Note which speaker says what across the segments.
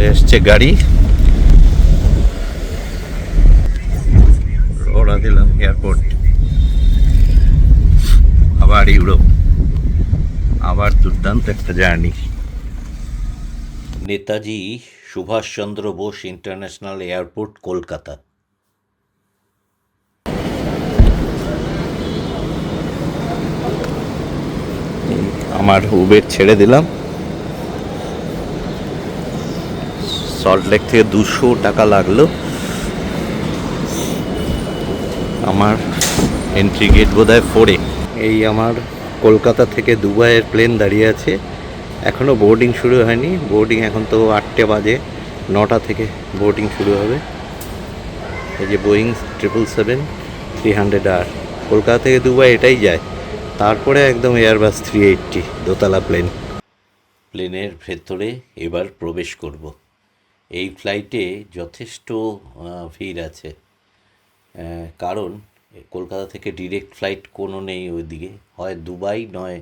Speaker 1: চলে এসছে গাড়ি, রওনা দিলাম এয়ারপোর্ট। আবার ইউরোপ, আবার দুর্দান্ত একটা journey. Netaji Subhashchandra Bose international airport, Kolkata. আমার উবের ছেড়ে দিলাম, সল্টলেক থেকে 200 টাকা লাগলো। আমার এন্ট্রি গেট বোধহয় 4-এ। এই আমার কলকাতা থেকে দুবাইয়ের প্লেন দাঁড়িয়ে আছে, এখনও বোর্ডিং শুরু হয়নি। বোর্ডিং এখন তো 8টে বাজে, 9টা থেকে বোর্ডিং শুরু হবে। এই যে বোয়িং 777-300R, কলকাতা থেকে দুবাই এটাই যায়। তারপরে একদম এয়ারবাস 380 দোতলা প্লেন। প্লেনের ভেতরে এবার প্রবেশ করব। এই ফ্লাইটে যথেষ্ট ভিড় আছে, কারণ কলকাতা থেকে ডিরেক্ট ফ্লাইট কোনো নেই ওইদিকে। হয় দুবাই নয়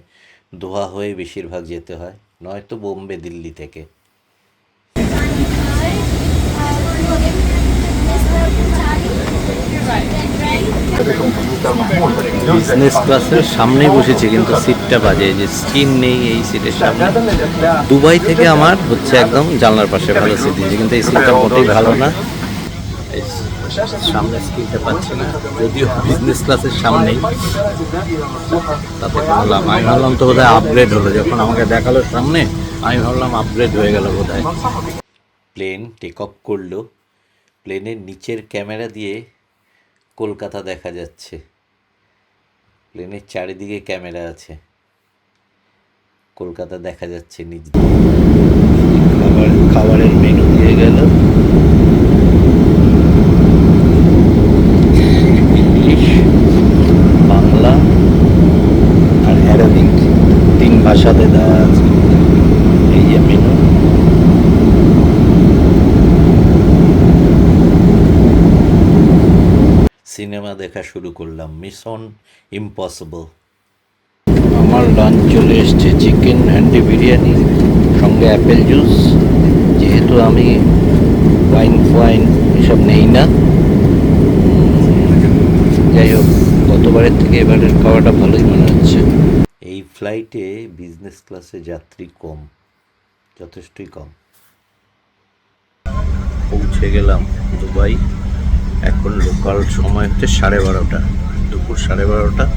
Speaker 1: দোহা হয়ে বেশিরভাগ যেতে হয়, নয়তো বোম্বে দিল্লি থেকে। বিজনেস ক্লাসের সামনেই বসেছি, কিন্তু সিটটা বাজে, যে স্ক্রিন নেই এই সিটের সামনে। দুবাই থেকে আমার হচ্ছে একদম জানলার পাশে ভালো সিট দিয়েছে, কিন্তু এই সিটটা মোটেই ভালো না। সামনে স্ক্রিনটা পাচ্ছি না, যদিও বিজনেস ক্লাসের সামনেই, তাতে কোনো লাভ। আমি ভাবলাম তো বোধহয় আপগ্রেড হলো, যখন আমাকে দেখালো সামনে আমি ভাবলাম আপগ্রেড হয়ে গেল বোধহয়। প্লেন টেক অফ করলো, প্লেনের নিচের ক্যামেরা দিয়ে কলকাতা দেখা যাচ্ছে। প্লেনের চারিদিকে ক্যামেরা আছে, কলকাতা দেখা যাচ্ছে নিজ। খাবারের মেনু দিয়ে গেল, ইংলিশ, বাংলা আর অ্যারাবিক, 3 ভাষাতে দেওয়া আছে। এই যে মেনু। সিনেমা দেখা শুরু করলাম, মিশন ইম্পসিবল। আমার লাঞ্চ চলে এসছে, চিকেন হ্যান্ডি বিরিয়ানি, সঙ্গে অ্যাপেল জুস। যেহেতু আমি ওয়াইন এসব নেই না, যাই হোক গতবারের থেকে এবারের খাওয়াটা ভালোই মনে হচ্ছে। এই ফ্লাইটে বিজনেস ক্লাসে যাত্রী কম, যথেষ্টই কম। পৌঁছে গেলাম দুবাই। এখন লোকাল সময় হচ্ছে 12:30, দুপুর 12:30।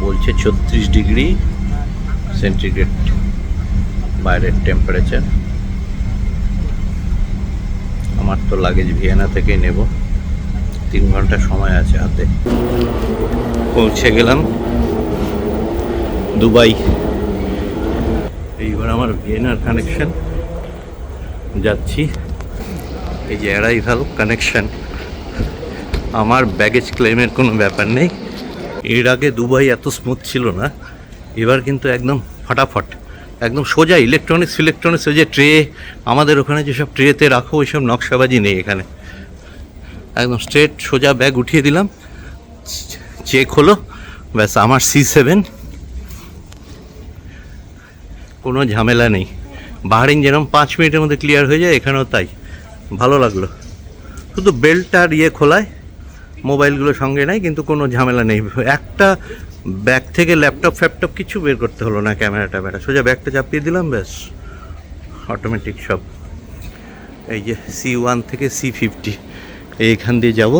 Speaker 1: বলছে 36 ডিগ্রি সেন্টিগ্রেড বাইরের টেম্পারেচার। আমার তো লাগেজ ভিয়েনা থেকেই নেব, 3 ঘন্টা সময় আছে হাতে। পৌঁছে গেলাম দুবাই। এইবার আমার ভিয়েনার কানেকশন, যাচ্ছি। এই যে অ্যারাইভাল কানেকশন। আমার ব্যাগেজ ক্লেমের কোনো ব্যাপার নেই। এর আগে দুবাই এত স্মুথ ছিল না, এবার কিন্তু একদম ফটাফট, একদম সোজা। ইলেকট্রনিক্স ওই যে ট্রে, আমাদের ওখানে যেসব ট্রেতে রাখো ওইসব নকশাবাজি নেই এখানে। একদম স্ট্রেট সোজা ব্যাগ উঠিয়ে দিলাম, চেক হলো, ব্যাস আমার C7। কোনো ঝামেলা নেই। বাহারিন যেরকম 5 মিনিটের মধ্যে ক্লিয়ার হয়ে যায়, এখানেও তাই। ভালো লাগলো। শুধু বেল্ট আর খোলায়, মোবাইলগুলো সঙ্গে নেই, কিন্তু কোনো ঝামেলা নেই। একটা ব্যাগ থেকে ল্যাপটপ কিছু বের করতে হলো না, ক্যামেরা সোজা ব্যাগটা চাপিয়ে দিলাম, ব্যাস অটোমেটিক সব। এই যে C1 থেকে C50 এইখান দিয়ে যাব।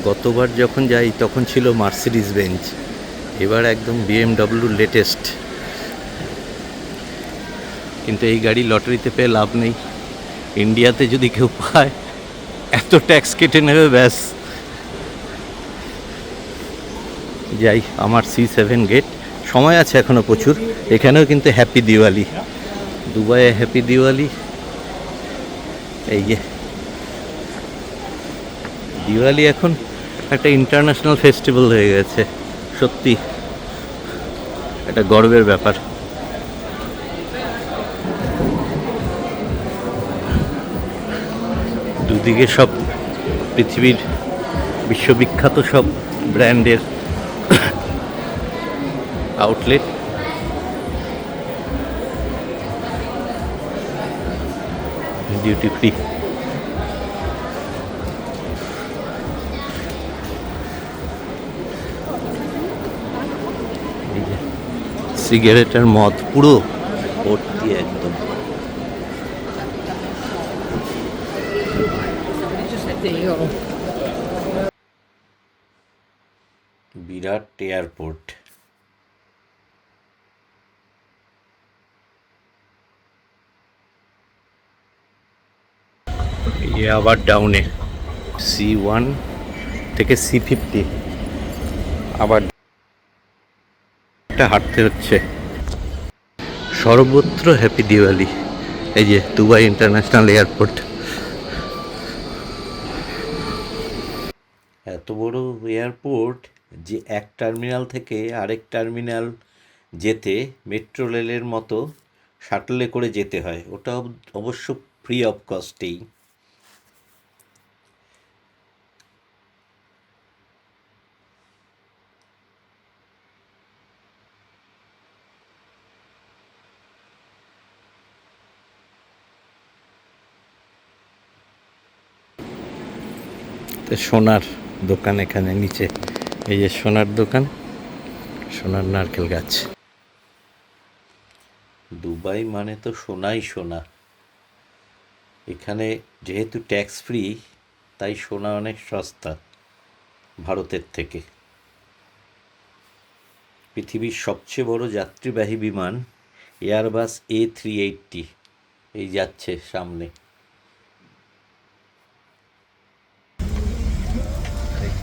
Speaker 1: গতবার যখন যাই তখন ছিল মার্সিডিজ বেঞ্জ, এবার একদম BMW লেটেস্ট। কিন্তু এই গাড়ি লটারিতে পেয়ে লাভ নেই, ইন্ডিয়াতে যদি কেউ পায় এত ট্যাক্স কেটে নেবে, ব্যাস। যাই, আমার C7 গেট, সময় আছে এখনও প্রচুর। এখানেও কিন্তু হ্যাপি দিওয়ালি, দুবাইয়ে হ্যাপি দিওয়ালি। এই যে দিওয়ালি এখন একটা ইন্টারন্যাশনাল ফেস্টিভ্যাল হয়ে গেছে, সত্যি একটা গর্বের ব্যাপার। দুদিকে সব পৃথিবীর বিশ্ববিখ্যাত সব ব্র্যান্ডের আউটলেট। Duty free. সিগারেট আর মদ পুরো ভর্তি একদম। বিরাট এয়ারপোর্ট। আবার ডাউনে C1 থেকে C50 আবার হাঁটতে হচ্ছে। সর্বত্র হ্যাপি দিওয়ালি। এই যে দুবাই ইন্টারন্যাশনাল এয়ারপোর্ট। এত বড় এয়ারপোর্ট যে এক টার্মিনাল থেকে আরেক টার্মিনাল যেতে মেট্রো রেলের মতো শাটলে করে যেতে হয়। ওটা অবশ্য ফ্রি অফ কস্টেই। সোনার দোকান এখানে নিচে, এই যে সোনার দোকান, সোনার নারকেল গাছ। দুবাই মানে তো সোনাই সোনা। এখানে যেহেতু ট্যাক্স ফ্রি তাই সোনা অনেক সস্তা ভারতের থেকে। পৃথিবীর সবচেয়ে বড় যাত্রীবাহী বিমান এয়ারবাস A380 এই যাচ্ছে সামনে।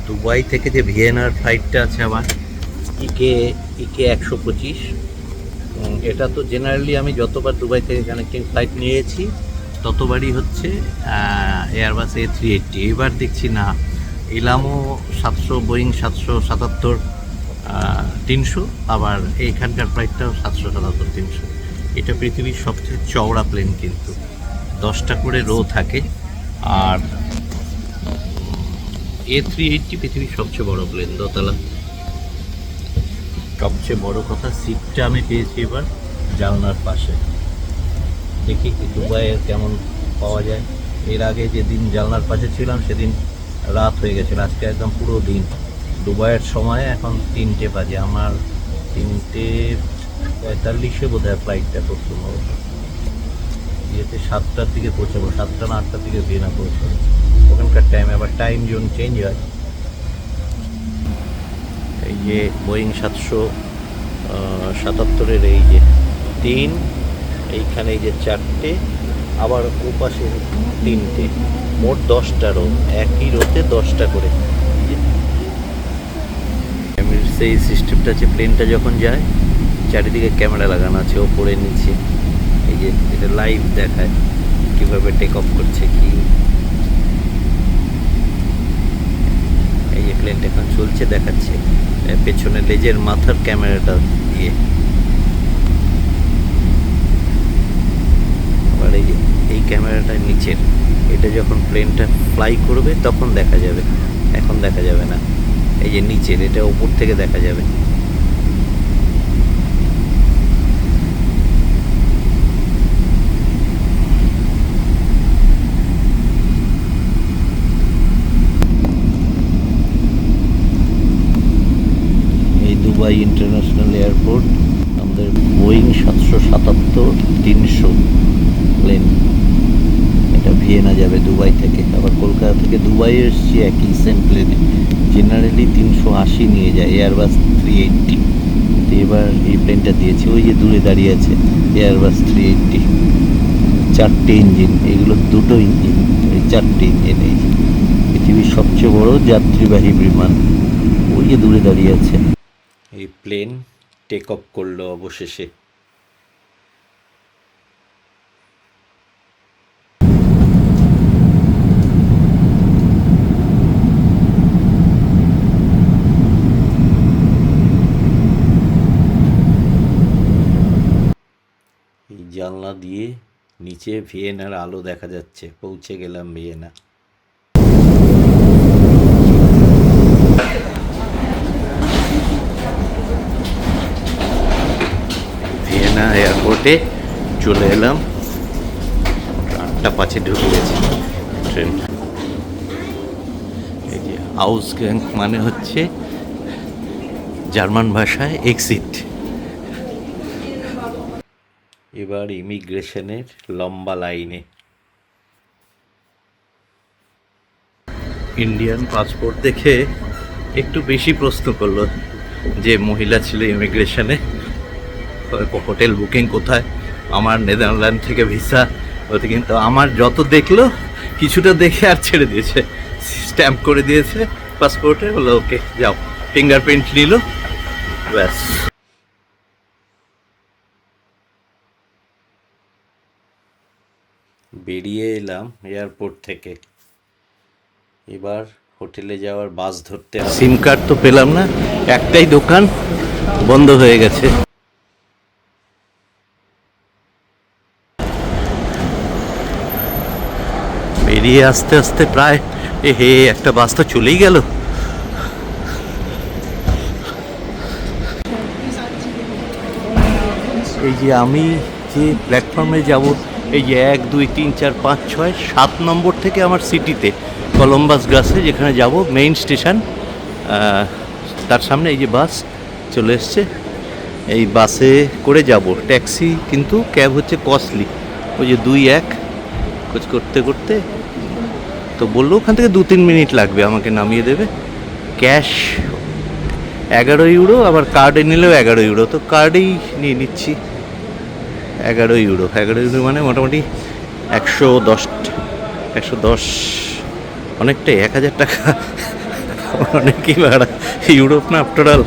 Speaker 1: দুবাই থেকে যে ভিয়েনার ফ্লাইটটা আছে আমার ইকে 125, এটা তো জেনারেলি আমি যতবার দুবাই থেকে কানেক্টিং ফ্লাইট নিয়েছি ততবারই হচ্ছে এয়ারবাস A380। এবার দেখছি না, এলামও 700, বোয়িং 777 300, আবার এইখানকার ফ্লাইটটাও 777 300। এটা পৃথিবীর সবচেয়ে চওড়া প্লেন, কিন্তু 10টা করে রো থাকে। আর A380 পৃথিবীর সবচেয়ে বড় প্লেন, দোতলা। সবচেয়ে বড় কথা, সিটটা আমি পেয়েছি এবার জানলার পাশে। দেখি দুবাইয়ের কেমন পাওয়া যায়। এর আগে যেদিন জানলার পাশে ছিলাম সেদিন রাত হয়ে গেছিল, আজকে একদম পুরো দিন। দুবাইয়ের সময় এখন 3টে বাজে, আমার 3:45 বোধ হয় ফ্লাইটটা খুব সম্ভবত। ইয়েতে 7টার দিকে পৌঁছাবো, 7টা না 8টার দিকে ভিয়েনা পৌঁছাবো। ওখানকার টাইম, আবার টাইম জোন চেঞ্জ হয়। এই যে বোয়িং 777-এর এই যে 3, এইখানে এই যে 4টে, আবার ওপাশে 3টে, মোট 10টা রো। একই রোতে 10টা করে। সেই সিস্টেমটা আছে, প্লেনটা যখন যায় চারিদিকে ক্যামেরা লাগানো আছে, ওপরে নিচে। এই যে এটা লাইভ দেখায় কীভাবে টেক অফ করছে কি। এই যে প্লেনটা এখন চলছে, দেখাচ্ছে পেছনে লেজের মাথার ক্যামেরাটা দিয়ে। আবার এই যে এই ক্যামেরাটা নিচের, এটা যখন প্লেনটা ফ্লাই করবে তখন দেখা যাবে, এখন দেখা যাবে না। এই যে নিচের, এটা উপর থেকে দেখা যাবে। দুবাই ইন্টারন্যাশনাল এয়ারপোর্ট, আমাদের বোয়িং 777-300 প্লেন। এটা ভিয়েনা যাবে দুবাই থেকে। আবার কলকাতা থেকে দুবাই এসছি একই সেম প্লেনে। জেনারেলি 380 নিয়ে যায় এয়ারবাস 380, তো এবার এই প্লেনটা দিয়েছে। ওই যে দূরে দাঁড়িয়ে আছে এয়ারবাস 380, 4টে ইঞ্জিন, এগুলো 2টো ইঞ্জিন, এই 4টে ইঞ্জিন। এই পৃথিবীর সবচেয়ে বড় যাত্রীবাহী বিমান ওই যে দূরে দাঁড়িয়ে আছে। এই প্লেন টেক অফ করলো অবশেষে। এই জানলা দিয়ে নিচে ভিয়েনার আলো দেখা যাচ্ছে। পৌঁছে গেলাম ভিয়েনা। এয়ারপোর্টে চলে এলাম। 8:05 ঢুকে গেছে ট্রেন। এই যে আউসগ্যাং মানে হচ্ছে জার্মান ভাষায় এক্সিট। এবার ইমিগ্রেশনের লম্বা লাইনে ইন্ডিয়ান পাসপোর্ট দেখে একটু বেশি প্রশ্ন করলো যে মহিলা ছিল ইমিগ্রেশনে, হোটেল বুকিং কোথায়, আমার নেদারল্যান্ড থেকে ভিসা ওতে, কিন্তু আমার যত দেখলো কিছুটা দেখে আর ছেড়ে দিয়েছে, স্ট্যাম্প করে দিয়েছে পাসপোর্টে, বললো ওকে যাও, ফিঙ্গারপ্রিন্ট নিল, ব্যাস। বেরিয়ে এলাম এয়ারপোর্ট থেকে, এবার হোটেলে যাওয়ার বাস ধরতে। সিম কার্ড তো পেলাম না, একটাই দোকান বন্ধ হয়ে গেছে। বেরিয়ে আস্তে আস্তে প্রায় একটা বাস তো চলেই গেল। এই যে আমি যে প্ল্যাটফর্মে যাব, এই যে 1 2 3 4 5 6 7 নম্বর থেকে আমার সিটিতে কলম্বাস গাছে যেখানে যাব মেইন স্টেশন, তার সামনে এই যে বাস চলে এসছে, এই বাসে করে যাব। ট্যাক্সি কিন্তু ক্যাব হচ্ছে কস্টলি, ওই যে 2-1 খোঁজ করতে করতে তো বললো ওখান থেকে 2-3 মিনিট লাগবে, আমাকে নামিয়ে দেবে। ক্যাশ 11 ইউরো, আবার কার্ডে নিলেও 11 ইউরো, তো কার্ডেই নিয়ে নিচ্ছি। 11 ইউরো মানে মোটামুটি 110 অনেকটাই, 1000 টাকা অনেকই ভাড়া। ইউরোপ না আফটার।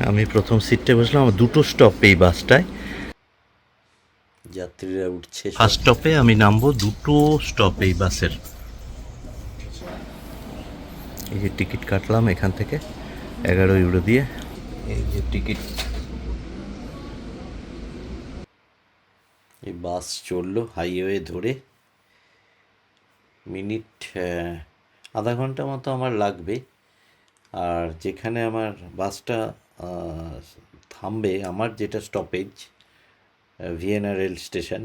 Speaker 1: আমি প্রথম সিটটায় বসলাম, আমার 2টো স্টপ এই বাসটায়, যাত্রীরা উঠছে। ফার্স্ট স্টপে আমি নামবো, 2টো স্টপ এই বাসের। এই যে টিকিট কাটলাম এখান থেকে 11 ইউরো দিয়ে, এই যে টিকিট। এই বাস চললো হাইওয়ে ধরে, মিনিট আধা ঘন্টা মতো আমার লাগবে। আর যেখানে আমার বাসটা থামবে, আমার যেটা stoppage Vienna rail station,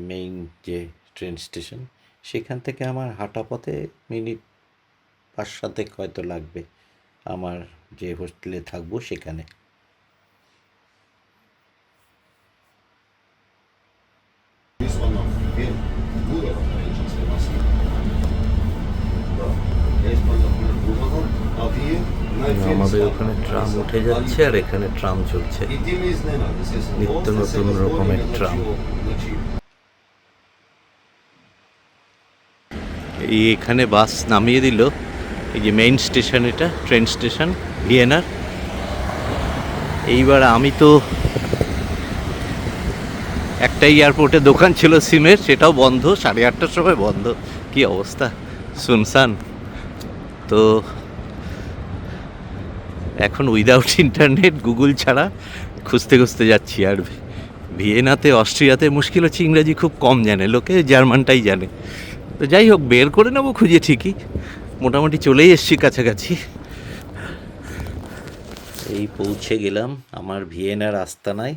Speaker 1: main যে ট্রেন স্টেশন, সেখান থেকে আমার হাঁটা পথে মিনিট 5-7 হয়তো লাগবে আমার যে হোস্টেলে থাকবো সেখানে। আমাদের ওখানে ট্রাম উঠে যাচ্ছে আর এখানে ট্রাম চলছে, নিত্য নতুন রকমের ট্রাম। এখানে বাস নামিয়ে দিল, এই যে মেইন স্টেশন, এটা ট্রেন স্টেশন ভিয়েনার। এইবার আমি তো একটাই এয়ারপোর্টে দোকান ছিল সিমের, সেটাও বন্ধ, 8:30টার সময় বন্ধ। কি অবস্থা, শুনশান। তো এখন উইদাউট ইন্টারনেট, গুগল ছাড়া খুঁজতে খুঁজতে যাচ্ছি। আর ভিয়েনাতে, অস্ট্রিয়াতে মুশকিল হচ্ছে ইংরাজি খুব কম জানে লোকে, জার্মানটাই জানে। তো যাই হোক, বের করে নেবো খুঁজে, ঠিকই মোটামুটি চলেই এসছি কাছাকাছি। এই পৌঁছে গেলাম আমার ভিয়েনার আস্তানায়।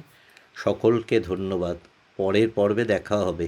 Speaker 1: সকলকে ধন্যবাদ, পরের পর্বে দেখা হবে।